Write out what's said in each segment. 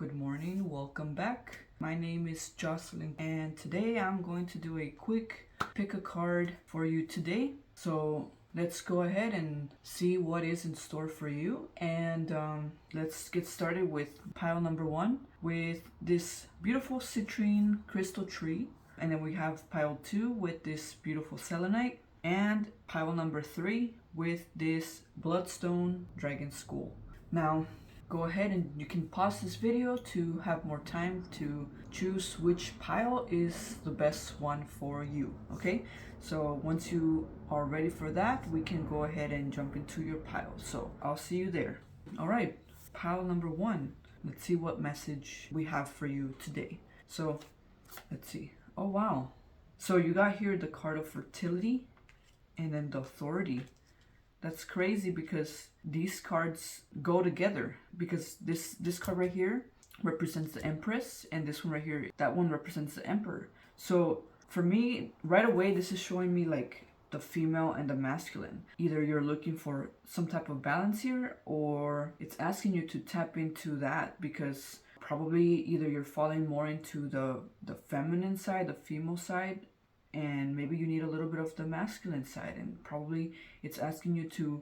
Good morning, welcome back. My name is Jocelyn, and today I'm going to do a quick pick a card for you today. So let's go ahead and see what is in store for you. And let's get started with pile number one with this beautiful citrine crystal tree. And then we have pile two with this beautiful selenite. And pile number three with this bloodstone dragon skull. Now, go ahead and you can pause this video to have more time to choose which pile is the best one for you, okay? So once you are ready for that, we can go ahead and jump into your pile. So I'll see you there. All right, pile number one. Let's see what message we have for you today. So let's see. Oh, wow. So you got here the card of fertility and then the authority. That's crazy because these cards go together, because this card right here represents the Empress, and this one right here, that one represents the Emperor. So for me, right away, this is showing me like the female and the masculine. Either you're looking for some type of balance here, or it's asking you to tap into that, because probably either you're falling more into the feminine side, the female side, and maybe you need a little bit of the masculine side, and probably it's asking you to,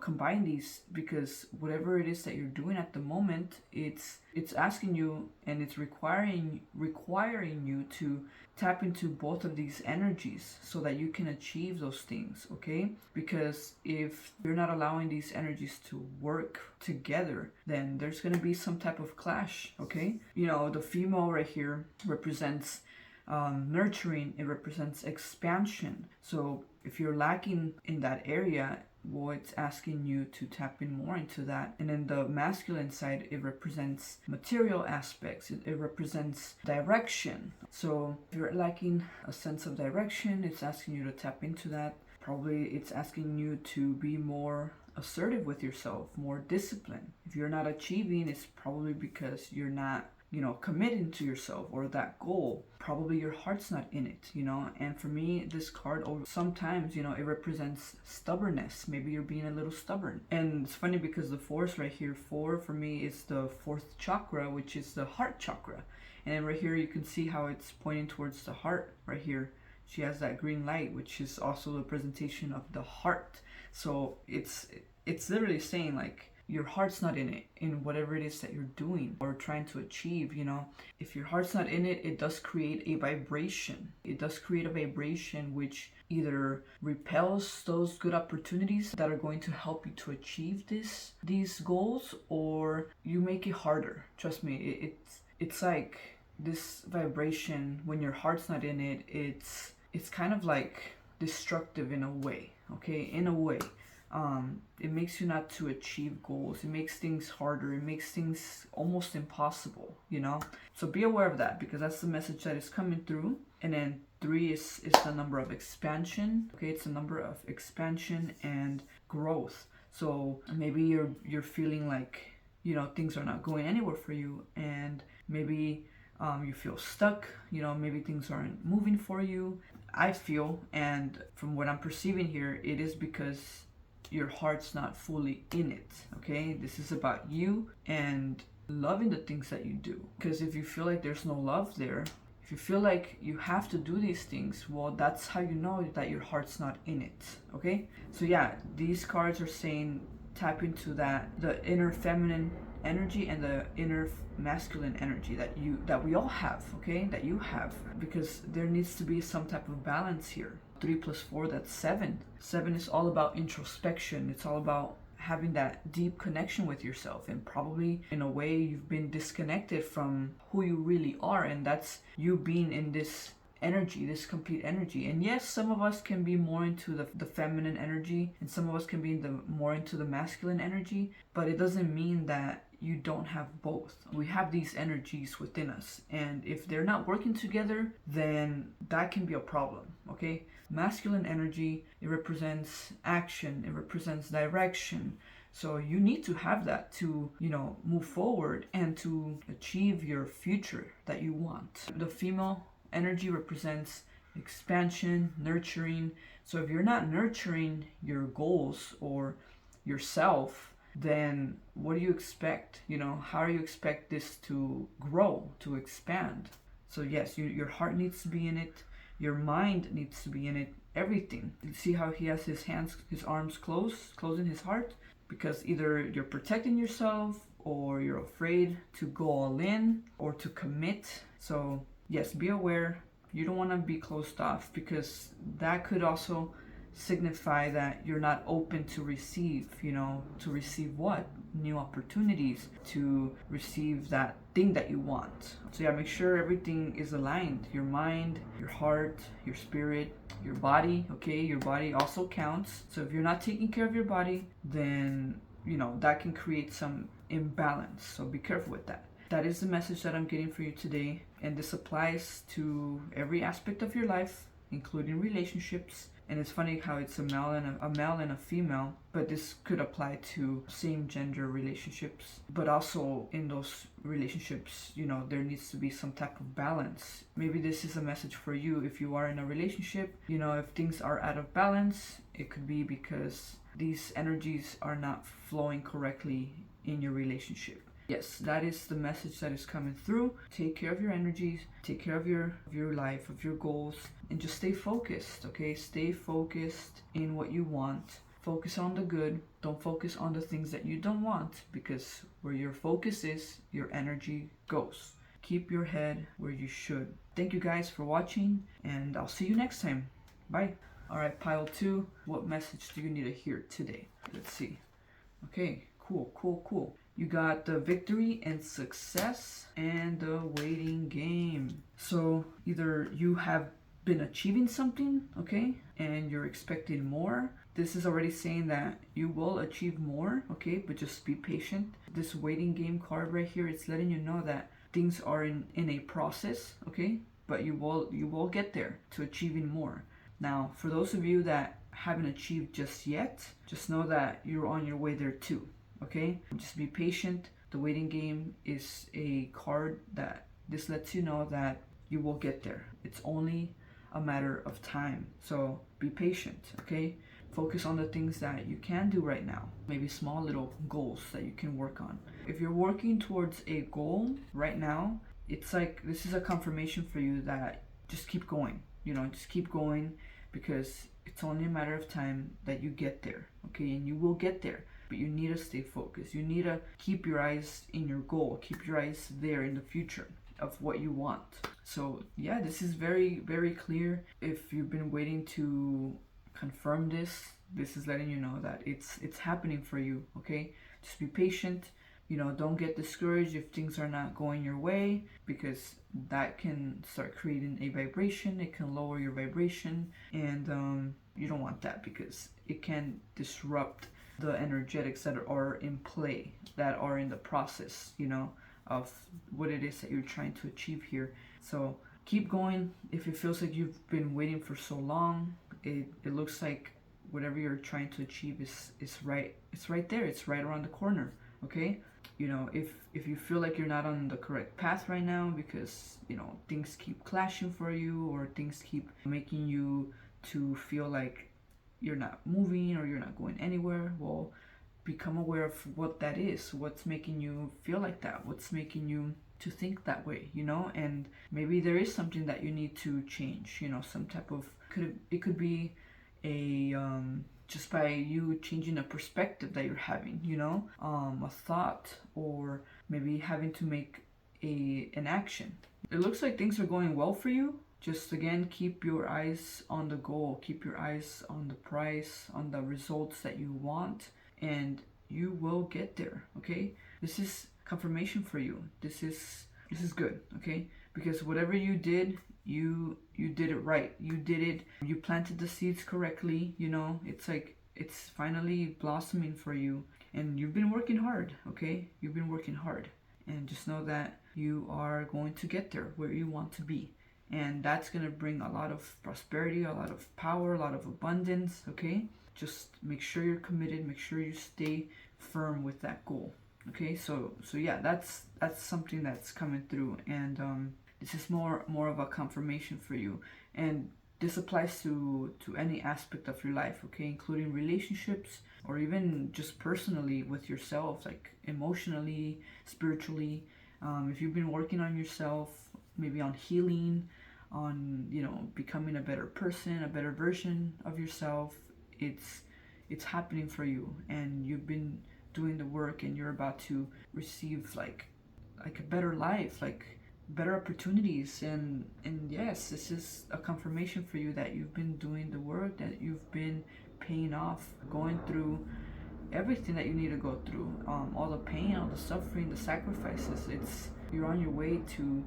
combine these, because whatever it is that you're doing at the moment, it's asking you, and it's requiring you to tap into both of these energies so that you can achieve those things, okay? Because if you're not allowing these energies to work together, then there's going to be some type of clash, okay? The female right here represents nurturing, it represents expansion. So if you're lacking in that area, well, it's asking you to tap in more into that. And then the masculine side, it represents material aspects, it represents direction. So if you're lacking a sense of direction, it's asking you to tap into that. Probably it's asking you to be more assertive with yourself, more disciplined. If you're not achieving, it's probably because you're not committing to yourself or that goal. Probably your heart's not in it, and for me, this card sometimes, it represents stubbornness. Maybe you're being a little stubborn. And it's funny because the force right here, 4 for me, is the fourth chakra, which is the heart chakra. And then right here you can see how it's pointing towards the heart right here. She has that green light, which is also the presentation of the heart. So it's literally saying like, your heart's not in it, in whatever it is that you're doing or trying to achieve. If your heart's not in it, it does create a vibration. It does create a vibration which either repels those good opportunities that are going to help you to achieve these goals, or you make it harder. Trust me, it's like this vibration, when your heart's not in it, it's kind of like destructive in a way, okay? In a way. It makes you not to achieve goals. It makes things harder. It makes things almost impossible, So be aware of that, because that's the message that is coming through. And then 3 is the number of expansion. Okay, it's a number of expansion and growth. So maybe you're feeling like, things are not going anywhere for you, and maybe you feel stuck, maybe things aren't moving for you. I feel, and from what I'm perceiving here, it is because your heart's not fully in it, okay? This is about you and loving the things that you do. Because if you feel like there's no love there, if you feel like you have to do these things, well, that's how you know that your heart's not in it, okay? So yeah, these cards are saying tap into that, the inner feminine energy and the inner masculine energy that we all have, okay? That you have, because there needs to be some type of balance here. 3 plus 4, that's 7. 7 is all about introspection. It's all about having that deep connection with yourself, and probably in a way you've been disconnected from who you really are, and that's you being in this energy, this complete energy. And yes, some of us can be more into the feminine energy, and some of us can be more into the masculine energy, but it doesn't mean that you don't have both. We have these energies within us, and if they're not working together, then that can be a problem, okay? Masculine energy, it represents action, it represents direction. So you need to have that to, move forward and to achieve your future that you want. The female energy represents expansion, nurturing. So if you're not nurturing your goals or yourself, then what do you expect? You know, how do you expect this to grow, to expand? So yes, your heart needs to be in it, your mind needs to be in it, everything. You see how he has his arms closing his heart? Because either you're protecting yourself, or you're afraid to go all in or to commit. So yes, be aware. You don't want to be closed off, because that could also signify that you're not open to receive, to receive what? New opportunities, to receive that thing that you want. So yeah, make sure everything is aligned. Your mind, your heart, your spirit, your body, okay? Your body also counts. So if you're not taking care of your body, then, that can create some imbalance. So be careful with that. That is the message that I'm getting for you today. And this applies to every aspect of your life, including relationships. And it's funny how it's a male and a female, but this could apply to same gender relationships. But also in those relationships, there needs to be some type of balance. Maybe this is a message for you if you are in a relationship. If things are out of balance, it could be because these energies are not flowing correctly in your relationship. Yes, that is the message that is coming through. Take care of your energies, take care of your life, of your goals, and just stay focused, okay? Stay focused in what you want. Focus on the good. Don't focus on the things that you don't want, because where your focus is, your energy goes. Keep your head where you should. Thank you guys for watching, and I'll see you next time. Bye. All right, pile 2. What message do you need to hear today? Let's see. Okay, cool. You got the victory and success and the waiting game. So either you have been achieving something, okay, and you're expecting more. This is already saying that you will achieve more, okay, but just be patient. This waiting game card right here, it's letting you know that things are in a process, okay, but you will get there to achieving more. Now, for those of you that haven't achieved just yet, just know that you're on your way there too. Okay, just be patient. The waiting game is a card that this lets you know that you will get there. It's only a matter of time. So be patient, okay? Focus on the things that you can do right now. Maybe small little goals that you can work on. If you're working towards a goal right now, it's like this is a confirmation for you that just keep going. Just keep going, because it's only a matter of time that you get there, okay? And you will get there. But you need to stay focused. You need to keep your eyes in your goal. Keep your eyes there in the future of what you want. So yeah, this is very, very clear. If you've been waiting to confirm this is letting you know that it's happening for you, okay? Just be patient. Don't get discouraged if things are not going your way, because that can start creating a vibration. It can lower your vibration, and you don't want that, because it can disrupt the energetics that are in play, that are in the process, of what it is that you're trying to achieve here. So keep going. If it feels like you've been waiting for so long, it looks like whatever you're trying to achieve is right. It's right there. It's right around the corner, okay? If you feel like you're not on the correct path right now, because things keep clashing for you, or things keep making you to feel like you're not moving or you're not going anywhere, well, become aware of what that is. What's making you feel like that? What's making you to think that way, and maybe there is something that you need to change, some type of, it could be a just by you changing a perspective that you're having, a thought, or maybe having to make an action. It looks like things are going well for you. Just again, keep your eyes on the goal, keep your eyes on the prize, on the results that you want, and you will get there, okay? This is confirmation for you. This is good, okay? Because whatever you did, you did it right. You did it. You planted the seeds correctly, It's like it's finally blossoming for you, and you've been working hard, okay? You've been working hard, and just know that you are going to get there where you want to be. And that's going to bring a lot of prosperity, a lot of power, a lot of abundance, okay? Just make sure you're committed, make sure you stay firm with that goal, okay? So yeah, that's something that's coming through, and this is more of a confirmation for you. And this applies to any aspect of your life, okay, including relationships or even just personally with yourself, like emotionally, spiritually. If you've been working on yourself, maybe on healing, on, you know, becoming a better person, a better version of yourself, it's happening for you, and you've been doing the work, and you're about to receive like a better life, like better opportunities. And yes, this is a confirmation for you that you've been doing the work, that you've been paying off, going through everything that you need to go through, all the pain, all the suffering, the sacrifices. It's You're on your way to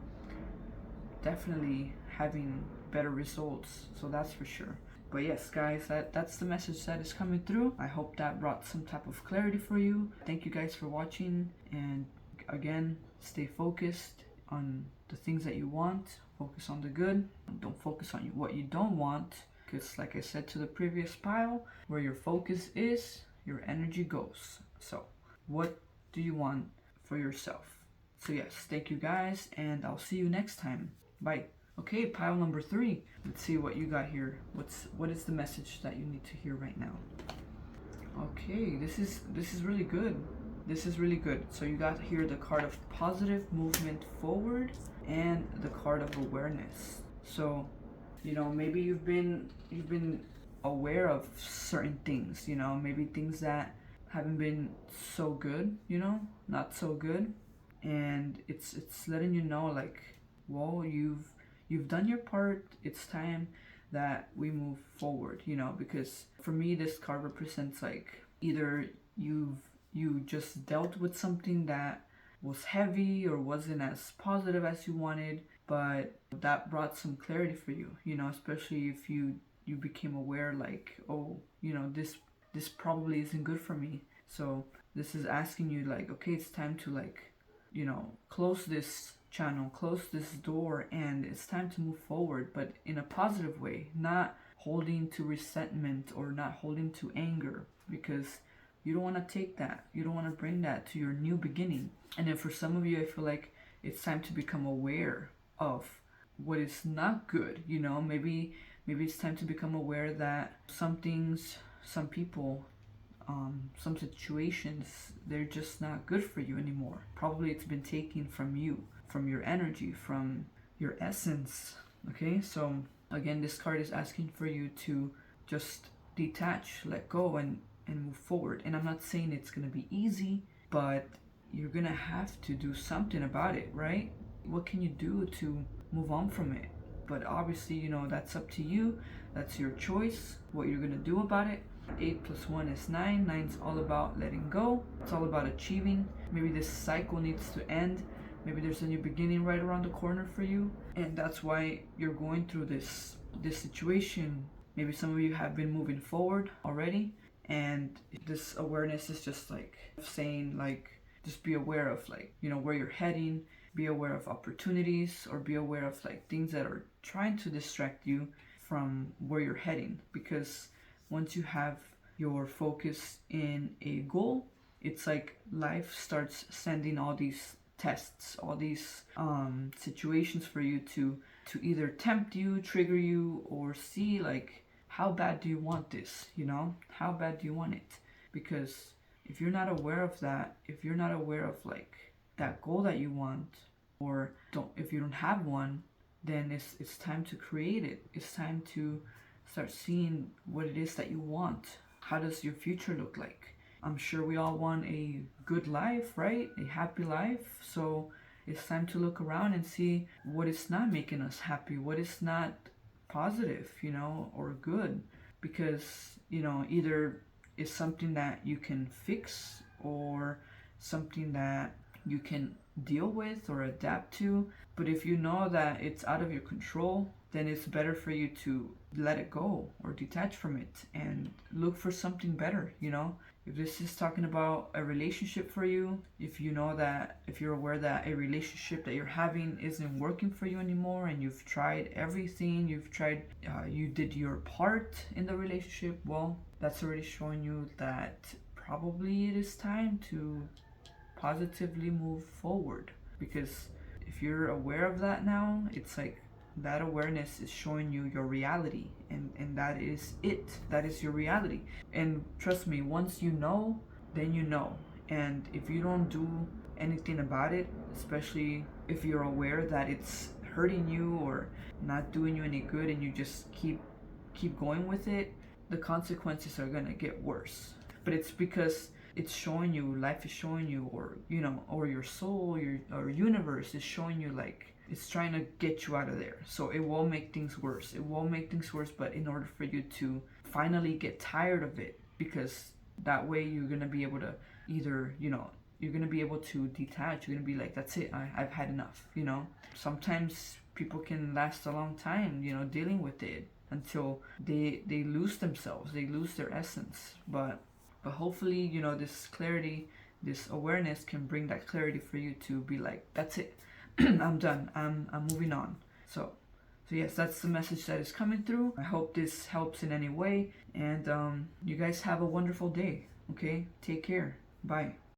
definitely having better results, so that's for sure. But yes, guys, that's the message that is coming through. I hope that brought some type of clarity for you. Thank you guys for watching, and again, stay focused on the things that you want. Focus on the good. Don't focus on what you don't want, because like I said to the previous pile, where your focus is, your energy goes. So what do you want for yourself? So yes, thank you guys, and I'll see you next time. Bye. Okay, pile number 3. Let's see what you got here. What is the message that you need to hear right now? Okay, this is really good. This is really good. So you got here the card of positive movement forward and the card of awareness. So, you know, maybe you've been aware of certain things, you know, maybe things that haven't been so good, you know, not so good. And it's letting you know, like, well, you've done your part. It's time that we move forward, you know, because for me this card represents like either you just dealt with something that was heavy or wasn't as positive as you wanted, but that brought some clarity for you, you know, especially if you became aware, like, oh, you know, this probably isn't good for me. So this is asking you, like, okay, it's time to, like, you know, close this channel, close this door, and it's time to move forward, but in a positive way, not holding to resentment or not holding to anger, because you don't want to take that, you don't want to bring that to your new beginning. And then for some of you, I feel like it's time to become aware of what is not good, you know, maybe it's time to become aware that some things, some people, some situations, they're just not good for you anymore. Probably it's been taken from you, from your energy, from your essence. Okay, so again, this card is asking for you to just detach, let go, and move forward. And I'm not saying it's gonna be easy, but you're gonna have to do something about it, right? What can you do to move on from it? But obviously, you know, that's up to you. That's your choice, what you're gonna do about it. 8 plus 1 is 9. 9's all about letting go. It's all about achieving. Maybe this cycle needs to end. Maybe there's a new beginning right around the corner for you, and that's why you're going through this situation. Maybe some of you have been moving forward already, and this awareness is just like saying, like, just be aware of, like, you know, where you're heading. Be aware of opportunities, or be aware of like things that are trying to distract you from where you're heading. Because once you have your focus in a goal, it's like life starts sending all these tests, all these situations for you to either tempt you, trigger you, or see, like, how bad do you want this, you know, how bad do you want it? Because if you're not aware of that, if you're not aware of like that goal that you want, or if you don't have one, then it's time to create it. It's time to start seeing what it is that you want. How does your future look like? I'm sure we all want a good life, right? A happy life. So it's time to look around and see what is not making us happy, what is not positive, you know, or good. Because, you know, either it's something that you can fix, or something that you can deal with or adapt to. But if you know that it's out of your control, then it's better for you to let it go or detach from it and look for something better, you know? If this is talking about a relationship for you, if you know that, if you're aware that a relationship that you're having isn't working for you anymore, and you've tried everything, you did your part in the relationship, well, that's already showing you that probably it is time to positively move forward. Because if you're aware of that now, it's like that awareness is showing you your reality, and that is it. That is your reality. And trust me, once you know, then you know. And if you don't do anything about it, especially if you're aware that it's hurting you or not doing you any good, and you just keep going with it, the consequences are gonna get worse. But it's because it's showing you, life is showing you, or or your soul, or universe is showing you, like it's trying to get you out of there. So it will make things worse. It will make things worse, but in order for you to finally get tired of it, because that way you're gonna be able to either, you're gonna be able to detach. You're gonna be like, that's it. I've had enough. Sometimes people can last a long time, dealing with it until they lose themselves. They lose their essence. But hopefully, this clarity, this awareness can bring that clarity for you to be like, that's it. I'm done. I'm moving on. So yes, that's the message that is coming through. I hope this helps in any way, and you guys have a wonderful day. Okay, take care. Bye.